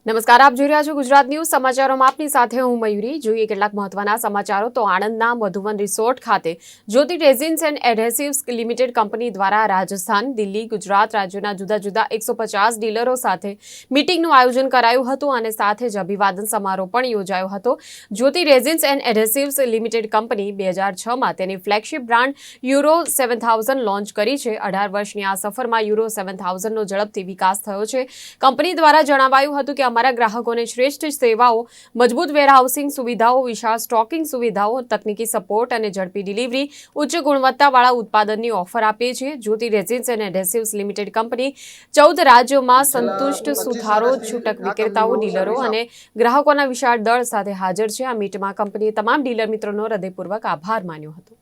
નમસ્કાર, આપ જોઈ રહ્યા છો ગુજરાત ન્યૂઝ સમાચારોમાં આપની સાથે હું મયુરી। જોઈએ કેટલાક મહત્વના સમાચારો। તો આણંદના મધુવન રિસોર્ટ ખાતે જ્યોતિ રેઝિન્સ એન્ડ એડહેસિવ્સ લિમિટેડ કંપની દ્વારા રાજસ્થાન, દિલ્હી, ગુજરાત રાજ્યોના જુદા જુદા 150 ડીલરો સાથે મીટિંગનું આયોજન કરાયું હતું અને સાથે જ અભિવાદન સમારોહ પણ યોજાયો હતો। જ્યોતિ રેઝિન્સ એન્ડ એડહેસિવ્સ લિમિટેડ કંપની 2006માં તેની ફ્લેગશિપ બ્રાન્ડ યુરો 7000 લોન્ચ કરી છે। 18 વર્ષની આ સફરમાં યુરો 7000નો ઝડપથી વિકાસ થયો છે। કંપની દ્વારા જણાવાયું હતું કે અમારા ગ્રાહકોને શ્રેષ્ઠ સેવાઓ, મજબૂત વેરહાઉસિંગ સુવિધાઓ, વિશાળ સ્ટોકિંગ સુવિધાઓ, તકનીકી સપોર્ટ અને ઝડપી ડિલિવરી, ઉચ્ચ ગુણવત્તાવાળા ઉત્પાદનની ઓફર આપીએ છીએ। જ્યોતિ રેઝિન્સ એન્ડ એડહેસિવ્સ લિમિટેડ કંપની 14 રાજ્યોમાં સંતુષ્ટ સુથારો, છૂટક વિક્રેતાઓ, ડીલરો અને ગ્રાહકોના વિશાળ દળ સાથે હાજર છે। આ મીટમાં કંપનીએ તમામ ડીલર મિત્રોનો હૃદયપૂર્વક આભાર માન્યો હતો।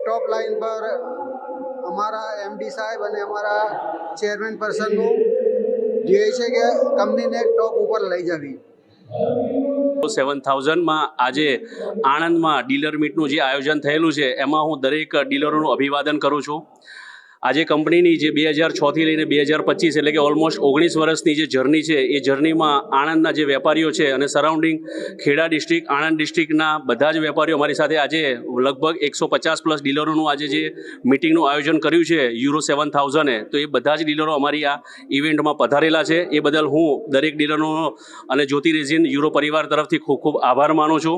टॉप लाइन पर हमारा एमडी साहब અને અમારા ચેરમેન પર્સનનું ધ્યેય છે કે કંપનીને ટોપ ઉપર લઈ જવી। 7000માં આજે આણંદમાં ડીલર મીટનું જે આયોજન થયેલું છે એમાં હું દરેક ડીલરોનું અભિવાદન કરું છું। આજે કંપનીની જે 2006થી લઈને 2025 એટલે કે ઓલમોસ્ટ 19 વર્ષની જે જર્ની છે એ જર્નીમાં આણંદના જે વેપારીઓ છે અને સરાઉન્ડિંગ ખેડા ડિસ્ટ્રિક્ટ, આણંદ ડિસ્ટ્રિક્ટના બધા જ વેપારીઓ અમારી સાથે આજે લગભગ 150 પ્લસ ડીલરોનું આજે જે મિટિંગનું આયોજન કર્યું છે યુરો 7000એ, તો એ બધા જ ડીલરો અમારી આ ઇવેન્ટમાં પધારેલા છે। એ બદલ હું દરેક ડીલરનો અને જ્યોતિ રેઝિન યુરો પરિવાર તરફથી ખૂબ ખૂબ આભાર માનું છું।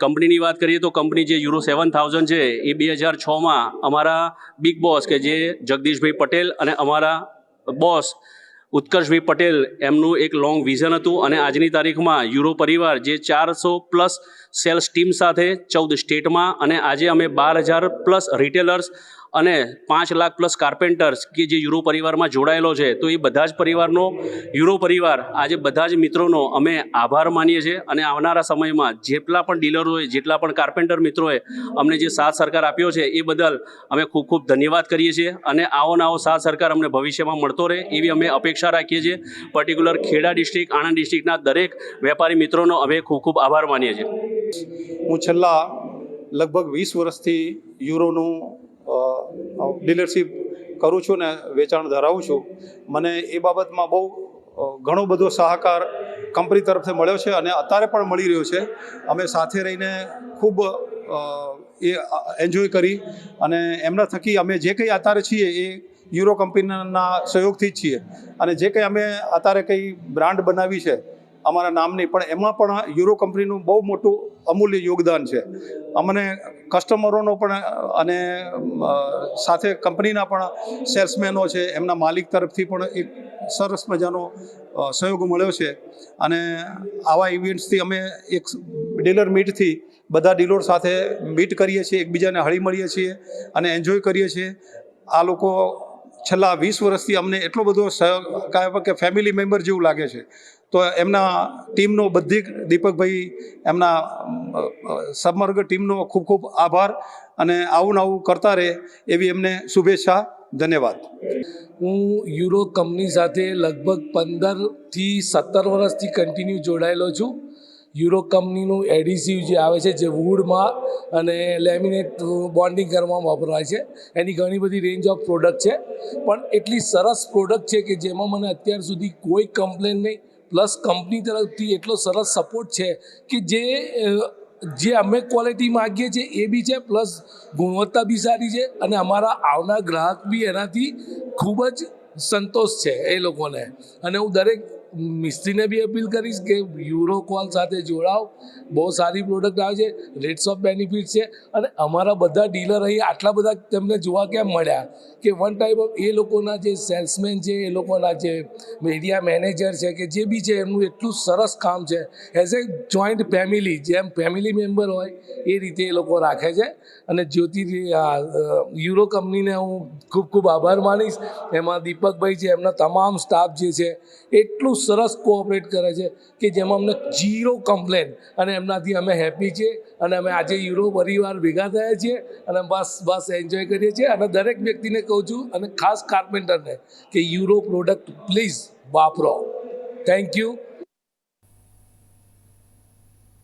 કંપનીની વાત કરીએ તો કંપની જે યુરો 7000 છે એ 2006માં અમારા બિગ બોસ કે જે જગદીશભાઈ પટેલ અને અમારા બોસ ઉત્કર્ષભાઈ પટેલ એમનું એક લોંગ વિઝન હતું અને આજની તારીખમાં યુરો પરિવાર જે 400 પ્લસ સેલ્સ ટીમ સાથે 14 સ્ટેટમાં અને આજે અમે 12000 પ્લસ રિટેલર્સ અને 5 લાખ પ્લસ કાર્પેન્ટર્સ કે જે યુરો પરિવારમાં જોડાયેલો છે, તો એ બધા જ પરિવારનો યુરો પરિવાર આજે બધા જ મિત્રોનો અમે આભાર માનીએ છીએ અને આવનારા સમયમાં જેટલા પણ ડીલરોએ, જેટલા પણ કાર્પેન્ટર મિત્રોએ અમને જે સાથ સહકાર આપ્યો છે એ બદલ અમે ખૂબ ખૂબ ધન્યવાદ કરીએ છીએ અને આવો ને આવો સાથ સહકાર અમને ભવિષ્યમાં મળતો રહે એવી અમે અપેક્ષા રાખીએ છીએ। પર્ટિક્યુલર ખેડા ડિસ્ટ્રિક્ટ, આણંદ ડિસ્ટ્રિક્ટના દરેક વેપારી મિત્રોનો અમે ખૂબ ખૂબ આભાર માનીએ છીએ। હું છેલ્લા લગભગ 20 વર્ષથી યુરોનું ડીલરશીપ કરું છું ને વેચાણ ધરાવું છું। મને એ બાબતમાં બહુ ઘણો બધો સહકાર કંપની તરફથી મળ્યો છે અને અત્યારે પણ મળી રહ્યો છે। અમે સાથે રહીને ખૂબ એ એન્જોય કરી અને એમના થકી અમે જે કંઈ અત્યારે છીએ એ યુરો કંપનીના સહયોગથી જ છીએ અને જે કંઈ અમે અત્યારે કંઈ બ્રાન્ડ બનાવી છે અમારા નામની, પણ એમાં પણ યુરો કંપનીનું બહુ મોટું અમૂલ્ય યોગદાન છે। અમને કસ્ટમરોનો પણ અને સાથે કંપનીના પણ સેલ્સમેનો છે એમના માલિક તરફથી પણ એક સરસ મજાનો સહયોગ મળ્યો છે અને આવા ઇવેન્ટ્સથી અમે એક ડીલર મીટથી બધા ડીલર સાથે મીટ કરીએ છીએ, એકબીજાને હળી મળીએ છીએ અને એન્જોય કરીએ છીએ। આ લોકો છેલ્લા 20 વર્ષથી અમને એટલો બધો સહકાર કે ફેમિલી મેમ્બર જેવું લાગે છે। તો એમના ટીમનો બધી દીપકભાઈ એમના સમગ્ર ટીમનો ખૂબ ખૂબ આભાર અને આવું ને આવું કરતા રહે એવી એમને શુભેચ્છા। ધન્યવાદ। હું યુરો કંપની સાથે લગભગ 15થી 17 વર્ષથી કન્ટિન્યુ જોડાયેલો છું। યુરો કંપનીનું એડિસિવ જે આવે છે જે વુડમાં અને લેમિનેટ બોન્ડિંગ કરવામાં વપરાય છે, એની ઘણી બધી રેન્જ ઓફ પ્રોડક્ટ છે, પણ એટલી સરસ પ્રોડક્ટ છે કે જેમાં મને અત્યાર સુધી કોઈ કમ્પ્લેન નહીં, પ્લસ કંપની તરફથી એટલો સરસ સપોર્ટ છે કે જે અમે ક્વોલિટી માગીએ છીએ એ બી છે, પ્લસ ગુણવત્તા બી સારી છે અને અમારા આવનાર ગ્રાહક બી એનાથી ખૂબ જ સંતોષ છે એ લોકોને। અને હું દરેક મિસ્ત્રીને બી અપીલ કરીશ કે યુરો કોલ સાથે જોડાઓ, બહુ સારી પ્રોડક્ટ આવે છે, રેટ્સ ઓફ બેનિફિટ છે અને અમારા બધા ડીલર અહીં આટલા બધા તેમને જોવા કેમ મળ્યા કે વન ટાઈપ ઓફ એ લોકોના જે સેલ્સમેન છે, એ લોકોના જે મીડિયા મેનેજર છે કે જે બી છે એમનું એટલું સરસ કામ છે। એઝ એ જોઈન્ટ ફેમિલી, જેમ ફેમિલી મેમ્બર હોય એ રીતે એ લોકો રાખે છે અને જ્યોતિ યુરો કંપનીને હું ખૂબ ખૂબ આભાર માનીશ। એમાં દીપકભાઈ છે, એમના તમામ સ્ટાફ જે છે એટલું સરસ કોઓપરેટ કરે છે કે જેમાં અમને 0 કમ્પ્લેન અને એમનાથી અમે હેપી છીએ અને અમે આજે યુરો પરિવાર ભેગા થયા છીએ અને બસ એન્જોય કરીએ છીએ। અને દરેક વ્યક્તિને કહું છું અને ખાસ કાર્પેન્ટરને કે યુરો પ્રોડક્ટ પ્લીઝ વાપરો। Thank you.